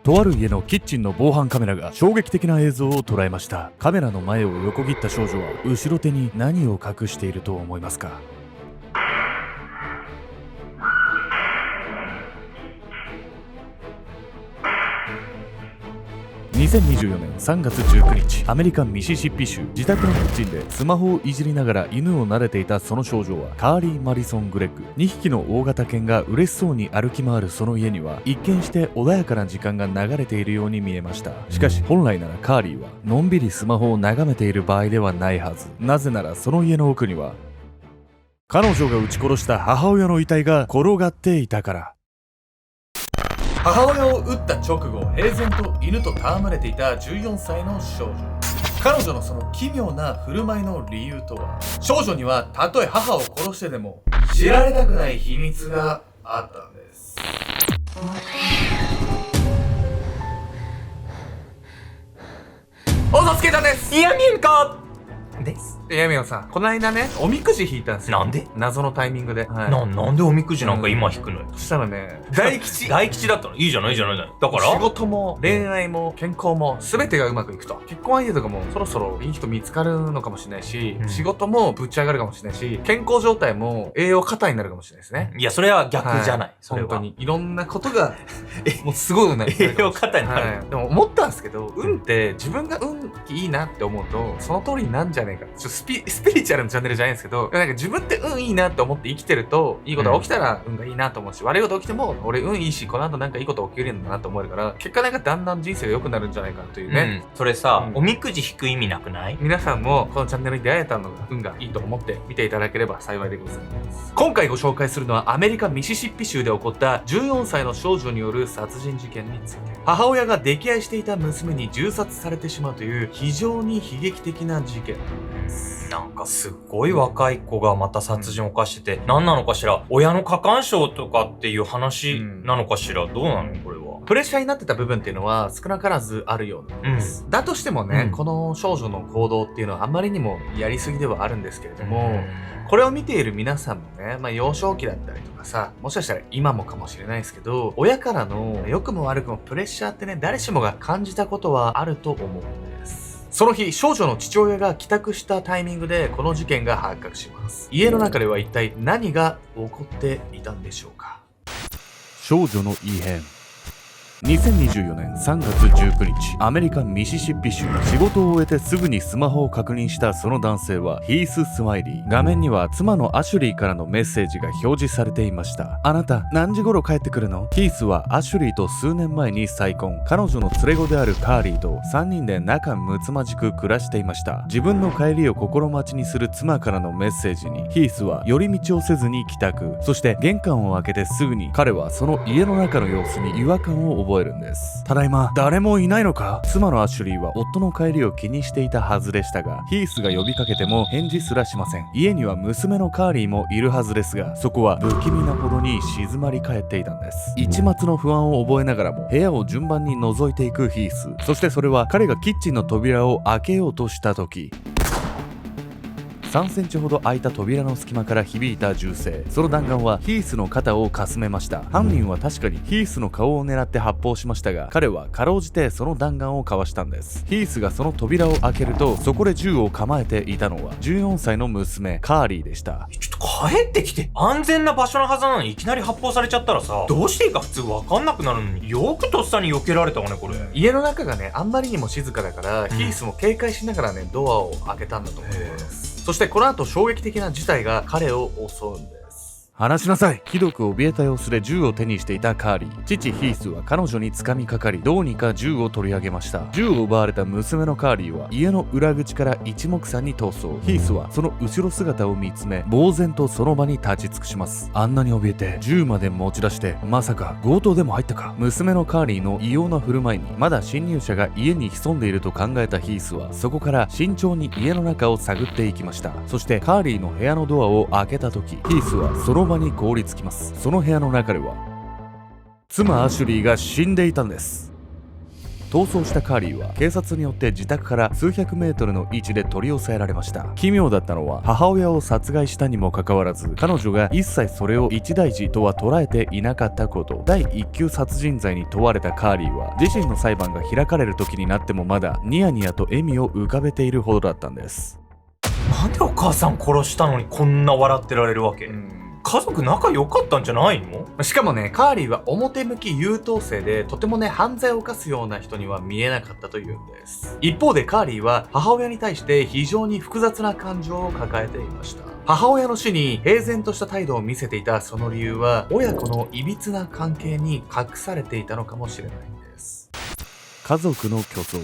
とある家のキッチンの防犯カメラが衝撃的な映像を捉えました。カメラの前を横切った少女は後ろ手に何を隠していると思いますか？2024年3月19日、アメリカミシシッピ州、自宅のキッチンでスマホをいじりながら犬を撫でていたその少女はカーリー・マリソン・グレッグ。2匹の大型犬が嬉しそうに歩き回るその家には一見して穏やかな時間が流れているように見えました。しかし本来ならカーリーはのんびりスマホを眺めている場合ではないはず。なぜならその家の奥には彼女が撃ち殺した母親の遺体が転がっていたから。母親を撃った直後、平然と犬と戯れていた14歳の少女。彼女のその奇妙な振る舞いの理由とは？少女にはたとえ母を殺してでも知られたくない秘密があったんです。おそつけたです。イヤミンコです。イヤミンさん、この間ね、おみくじ引いたんですよ。なんで？謎のタイミングで。はい、なんでおみくじなんか今引くのよ。そしたらね、大吉。大吉だったの？いいじゃない、いいじゃない。だから仕事も恋愛も健康も全てがうまくいくと。結婚相手とかもそろそろいい人見つかるのかもしれないし、仕事もぶち上がるかもしれないし、健康状態も栄養過多になるかもしれないですね。いや、それは逆じゃない。それは本当にいろんなことがもうすごいなる。栄養過多になる。でも思ったんですけど、運って自分が運気いいなって思うとその通りになんじゃねえか。スピリチュアルのチャンネルじゃないんですけど、なんか自分って運いいなって思って生きてると、いいことが起きたら運がいいなと思うし、悪いこと起きても俺運いいし、この後なんかいいこと起きるんだなと思えるから、結果なんかだんだん人生が良くなるんじゃないかなというね。それさ、おみくじ引く意味なくない？皆さんもこのチャンネルに出会えたのが運がいいと思って見ていただければ幸いでございます。今回ご紹介するのはアメリカミシシッピ州で起こった14歳の少女による殺人事件について。母親が溺愛していた娘に銃殺されてしまうという非常に悲劇的な事件です。なんかすっごい若い子がまた殺人を犯してて、何なのかしら？親の過干渉とかっていう話なのかしら？どうなのこれは。プレッシャーになってた部分っていうのは少なからずあるようなんです。だとしてもね、この少女の行動っていうのはあまりにもやりすぎではあるんですけれども、これを見ている皆さんもね、幼少期だったりとかさ、もしかしたら今もかもしれないですけど、親からの良くも悪くもプレッシャーってね、誰しもが感じたことはあると思うんです。その日、少女の父親が帰宅したタイミングでこの事件が発覚します。家の中では一体何が起こっていたんでしょうか。少女の異変。2024年3月19日、アメリカミシシッピ州。仕事を終えてすぐにスマホを確認したその男性はヒース・スマイリー。画面には妻のアシュリーからのメッセージが表示されていました。あなた何時頃帰ってくるの？ヒースはアシュリーと数年前に再婚。彼女の連れ子であるカーリーと3人で仲睦まじく暮らしていました。自分の帰りを心待ちにする妻からのメッセージにヒースは寄り道をせずに帰宅。そして玄関を開けてすぐに彼はその家の中の様子に違和感を覚えるんです。ただいま、誰もいないのか？妻のアシュリーは夫の帰りを気にしていたはずでしたが、ヒースが呼びかけても返事すらしません。家には娘のカーリーもいるはずですが、そこは不気味なほどに静まり返っていたんです。一抹の不安を覚えながらも部屋を順番に覗いていくヒース。そしてそれは彼がキッチンの扉を開けようとした時、3センチほど開いた扉の隙間から響いた銃声。その弾丸はヒースの肩をかすめました。犯人は確かにヒースの顔を狙って発砲しましたが、彼はかろうじてその弾丸をかわしたんです。ヒースがその扉を開けると、そこで銃を構えていたのは14歳の娘カーリーでした。ちょっと帰ってきて、安全な場所のはずなのにいきなり発砲されちゃったらさ、どうしていいか普通わかんなくなるのに、よくとっさに避けられたわねこれ。家の中がね、あんまりにも静かだから、ヒースも警戒しながらね、ドアを開けたんだと思います。そしてこの後衝撃的な事態が彼を襲うんです。話しなさい。ひどく怯えた様子で銃を手にしていたカーリー。父ヒースは彼女に掴みかかり、どうにか銃を取り上げました。銃を奪われた娘のカーリーは家の裏口から一目散に逃走。ヒースはその後ろ姿を見つめ、呆然とその場に立ち尽くします。あんなに怯えて銃まで持ち出して、まさか強盗でも入ったか？娘のカーリーの異様な振る舞いにまだ侵入者が家に潜んでいると考えたヒースは、そこから慎重に家の中を探っていきました。そしてカーリーの部屋のドアを開けた時、ヒースはその場に凍りつきます。その部屋の中では妻アシュリーが死んでいたんです。逃走したカーリーは警察によって自宅から数百メートルの位置で取り押さえられました。奇妙だったのは母親を殺害したにもかかわらず彼女が一切それを一大事とは捉えていなかったこと。第一級殺人罪に問われたカーリーは自身の裁判が開かれる時になってもまだニヤニヤと笑みを浮かべているほどだったんです。なんでお母さん殺したのにこんな笑ってられるわけ？家族仲良かったんじゃないの？しかもね、カーリーは表向き優等生で、とてもね、犯罪を犯すような人には見えなかったというんです。一方でカーリーは母親に対して非常に複雑な感情を抱えていました。母親の死に平然とした態度を見せていたその理由は、親子の歪な関係に隠されていたのかもしれないんです。家族の虚像。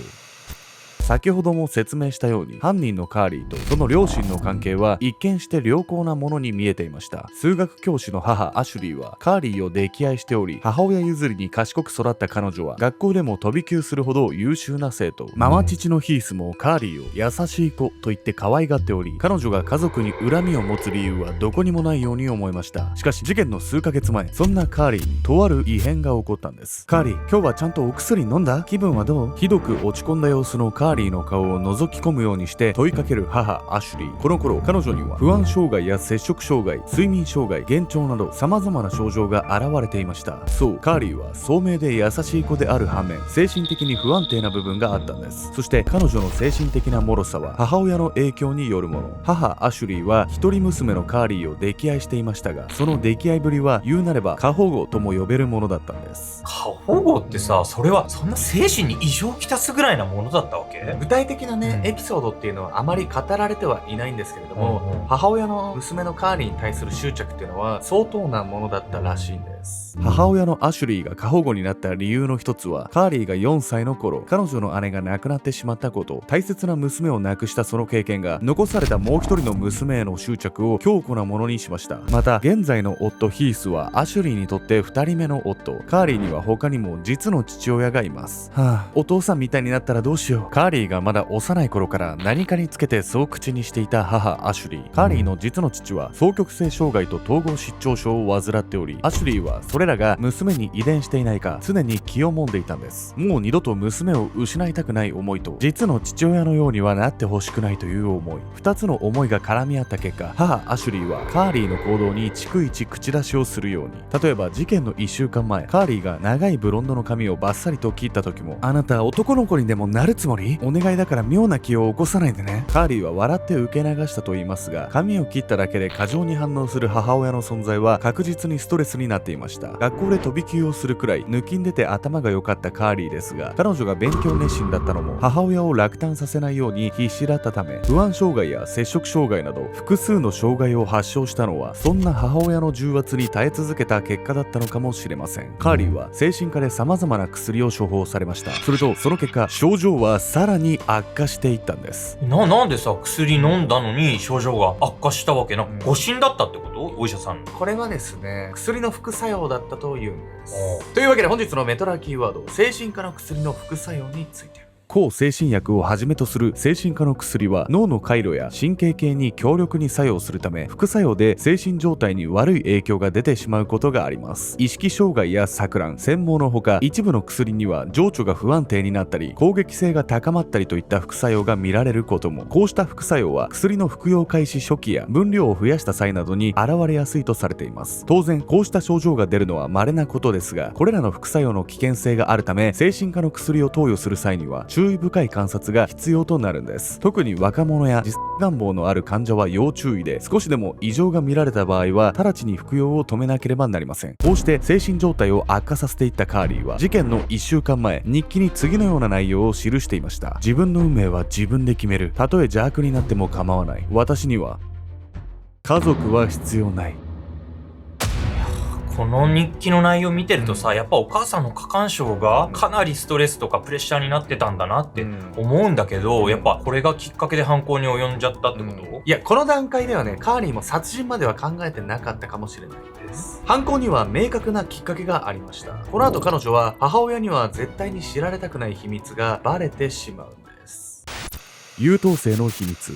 先ほども説明したように犯人のカーリーとその両親の関係は一見して良好なものに見えていました。数学教師の母アシュリーはカーリーを溺愛しており、母親譲りに賢く育った彼女は学校でも飛び級するほど優秀な生徒。ママ父のヒースもカーリーを優しい子と言って可愛がっており、彼女が家族に恨みを持つ理由はどこにもないように思いました。しかし事件の数ヶ月前、そんなカーリーにとある異変が起こったんです。カーリー、今日はちゃんとお薬飲んだ？気分はどう？ひどく落ち込んだ様子のカーリーの顔を覗き込むようにして問いかける母アシュリー。この頃彼女には不安障害や摂食障害、睡眠障害、幻聴など様々な症状が現れていました。そう、カーリーは聡明で優しい子である反面、精神的に不安定な部分があったんです。そして彼女の精神的な脆さは母親の影響によるもの。母アシュリーは一人娘のカーリーを溺愛していましたが、その溺愛ぶりは言うなれば過保護とも呼べるものだったんです。過保護ってさ、それはそんな精神に異常をきたすぐらいなものだったわけ？具体的なね、エピソードっていうのはあまり語られてはいないんですけれども、母親の娘のカーリーに対する執着っていうのは相当なものだったらしいんです。母親のアシュリーが過保護になった理由の一つは、カーリーが4歳の頃、彼女の姉が亡くなってしまったこと、大切な娘を亡くしたその経験が残されたもう一人の娘への執着を強固なものにしました。また現在の夫ヒースはアシュリーにとって2人目の夫。カーリーには他にも実の父親がいます。お父さんみたいになったらどうしよう。カーリーがまだ幼い頃から何かにつけてそう口にしていた母アシュリー。カーリーの実の父は双極性障害と統合失調症を患っており、アシュリーはそれらが娘に遺伝していないか常に気をもんでいたんです。もう二度と娘を失いたくない思いと、実の父親のようにはなってほしくないという思い、2つの思いが絡み合った結果、母アシュリーはカーリーの行動に逐一口出しをするように。例えば事件の1週間前、カーリーが長いブロンドの髪をバッサリと切った時も、あなた男の子にでもなるつもり？お願いだから妙な気を起こさないでね。カーリーは笑って受け流したと言いますが、髪を切っただけで過剰に反応する母親の存在は確実にストレスになっていました。学校で飛び級をするくらい抜きん出て頭が良かったカーリーですが、彼女が勉強熱心だったのも母親を落胆させないように必死だったため、不安障害や摂食障害など複数の障害を発症したのはそんな母親の重圧に耐え続けた結果だったのかもしれません。カーリーは精神科で様々な薬を処方されました。するとその結果、症状はさらに悪化していったんです。なんでさ、薬飲んだのに症状が悪化したわけな？誤診だったってこと？お医者さん。これはですね、薬の副作用だったというんです。というわけで本日のメトラキーワード、精神科の薬の副作用について。抗精神薬をはじめとする精神科の薬は脳の回路や神経系に強力に作用するため、副作用で精神状態に悪い影響が出てしまうことがあります。意識障害や錯乱、眩盲のほか、一部の薬には情緒が不安定になったり攻撃性が高まったりといった副作用が見られることも。こうした副作用は薬の服用開始初期や分量を増やした際などに現れやすいとされています。当然こうした症状が出るのは稀なことですが、これらの副作用の危険性があるため、精神科の薬を投与する際には注意深い観察が必要となるんです。特に若者や自殺願望のある患者は要注意で、少しでも異常が見られた場合は直ちに服用を止めなければなりません。こうして精神状態を悪化させていったカーリーは事件の1週間前、日記に次のような内容を記していました。自分の運命は自分で決める。たとえ邪悪になっても構わない。私には家族は必要ない。この日記の内容見てるとさ、やっぱお母さんの過干渉がかなりストレスとかプレッシャーになってたんだなって思うんだけど、やっぱこれがきっかけで犯行に及んじゃったってこと？いや、この段階ではね、カーリーも殺人までは考えてなかったかもしれないです。犯行には明確なきっかけがありました。この後彼女は母親には絶対に知られたくない秘密がバレてしまうんです。優等生の秘密。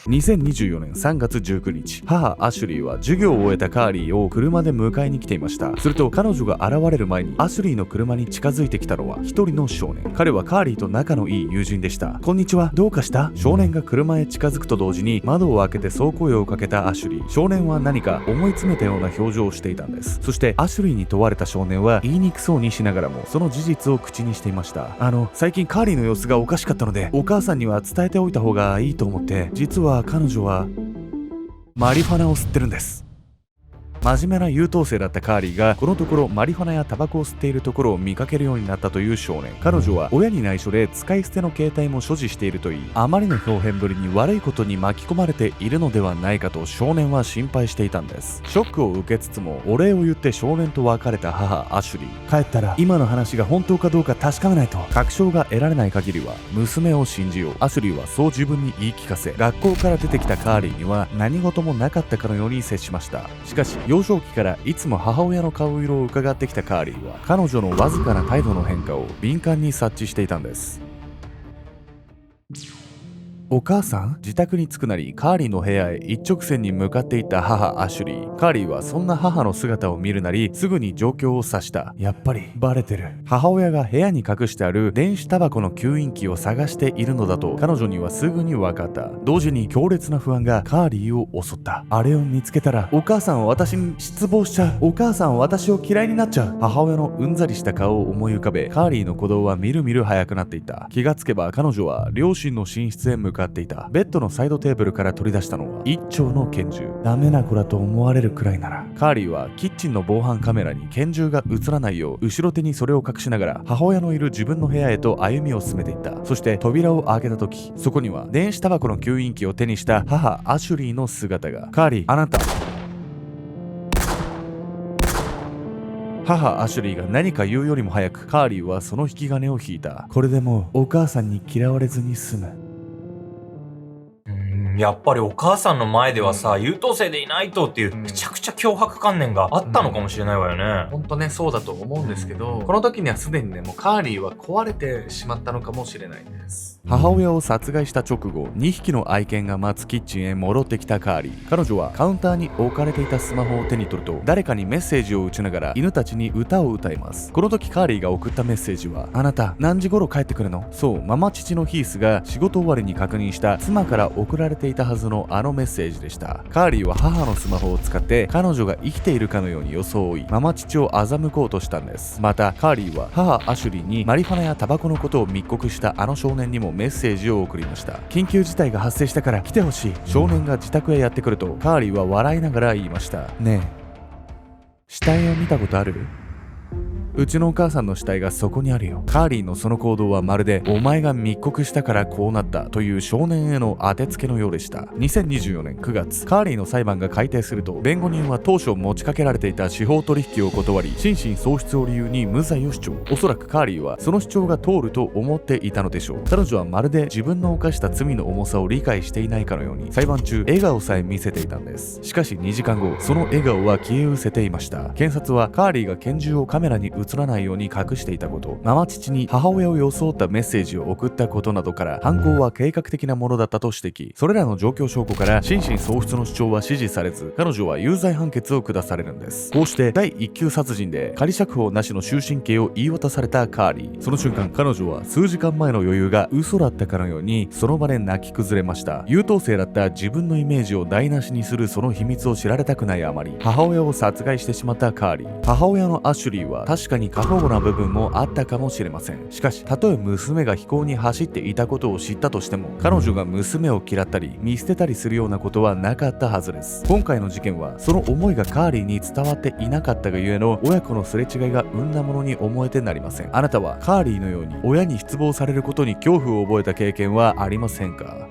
2024年3月19日、母アシュリーは授業を終えたカーリーを車で迎えに来ていました。すると彼女が現れる前にアシュリーの車に近づいてきたのは一人の少年。彼はカーリーと仲のいい友人でした。こんにちは、どうかした？少年が車へ近づくと同時に窓を開けてそう声をかけたアシュリー。少年は何か思い詰めたような表情をしていたんです。そしてアシュリーに問われた少年は言いにくそうにしながらもその事実を口にしていました。最近カーリーの様子がおかしかったのでお母さんには伝えておいた方がいいと思って、実は彼女はマリファナを吸ってるんです。真面目な優等生だったカーリーがこのところマリファナやタバコを吸っているところを見かけるようになったという少年。彼女は親に内緒で使い捨ての携帯も所持しているといい、あまりの表現ぶりに悪いことに巻き込まれているのではないかと少年は心配していたんです。ショックを受けつつもお礼を言って少年と別れた母アシュリー。帰ったら今の話が本当かどうか確かめないと。確証が得られない限りは娘を信じよう。アシュリーはそう自分に言い聞かせ、学校から出てきたカーリーには何事もなかったかのように接しました。しかし幼少期からいつも母親の顔色を伺ってきたカーリーは彼女のわずかな態度の変化を敏感に察知していたんです。お母さん？自宅に着くなりカーリーの部屋へ一直線に向かっていった母アシュリー。カーリーはそんな母の姿を見るなりすぐに状況を察した。やっぱりバレてる。母親が部屋に隠してある電子タバコの吸引器を探しているのだと彼女にはすぐに分かった。同時に強烈な不安がカーリーを襲った。あれを見つけたらお母さんは私に失望しちゃう。お母さんは私を嫌いになっちゃう。母親のうんざりした顔を思い浮かべカーリーの鼓動はみるみる速くなっていた。気がつけば彼女は両親の寝室へ向かっていた。ベッドのサイドテーブルから取り出したのは一丁の拳銃。ダメな子だと思われるくらいなら。カーリーはキッチンの防犯カメラに拳銃が映らないよう後ろ手にそれを隠しながら母親のいる自分の部屋へと歩みを進めていった。そして扉を開けた時、そこには電子タバコの吸引器を手にした母アシュリーの姿が。カーリー、あなた。母アシュリーが何か言うよりも早くカーリーはその引き金を引いた。これでもうお母さんに嫌われずに済む。やっぱりお母さんの前ではさ、優等生でいないとっていうめちゃくちゃ脅迫観念があったのかもしれないわよね。ほんとね、そうだと思うんですけど、この時にはすでにね、もうカーリーは壊れてしまったのかもしれないです。母親を殺害した直後、2匹の愛犬が待つキッチンへ戻ってきたカーリー。彼女はカウンターに置かれていたスマホを手に取ると誰かにメッセージを打ちながら犬たちに歌を歌います。この時カーリーが送ったメッセージは、あなた何時頃帰ってくるの？そう、ママ父のヒースが仕事終わりに確認した妻から送られていたはずのメッセージでした。カーリーは母のスマホを使って彼女が生きているかのように装いママ父を欺こうとしたんです。またカーリーは母アシュリーにマリファナやタバコのことを密告した少年にもメッセージを送りました。緊急事態が発生したから来てほしい。少年が自宅へやってくるとカーリーは笑いながら言いました。ねえ、死体を見たことある？うちのお母さんの死体がそこにあるよ。カーリーのその行動はまるでお前が密告したからこうなったという少年への当てつけのようでした。2024年9月、カーリーの裁判が改定すると弁護人は当初持ちかけられていた司法取引を断り心神喪失を理由に無罪を主張。おそらくカーリーはその主張が通ると思っていたのでしょう。彼女はまるで自分の犯した罪の重さを理解していないかのように裁判中笑顔さえ見せていたんです。しかし2時間後、その笑顔は消え失せていました。検察はカーリーが拳銃をカメラに映らないように隠していたこと、ママ父に母親を装ったメッセージを送ったことなどから犯行は計画的なものだったと指摘。それらの状況証拠から心神喪失の主張は支持されず、彼女は有罪判決を下されるんです。こうして第一級殺人で仮釈放なしの終身刑を言い渡されたカーリー。その瞬間、彼女は数時間前の余裕が嘘だったかのようにその場で泣き崩れました。優等生だった自分のイメージを台無しにするその秘密を知られたくないあまり母親を殺害してしまったカーリー。母親のアシュリーは確かに過保護な部分もあったかもしれません。しかしたとえ娘が非行に走っていたことを知ったとしても、彼女が娘を嫌ったり見捨てたりするようなことはなかったはずです。今回の事件はその思いがカーリーに伝わっていなかったがゆえの親子のすれ違いが生んだものに思えてなりません。あなたはカーリーのように親に失望されることに恐怖を覚えた経験はありませんか？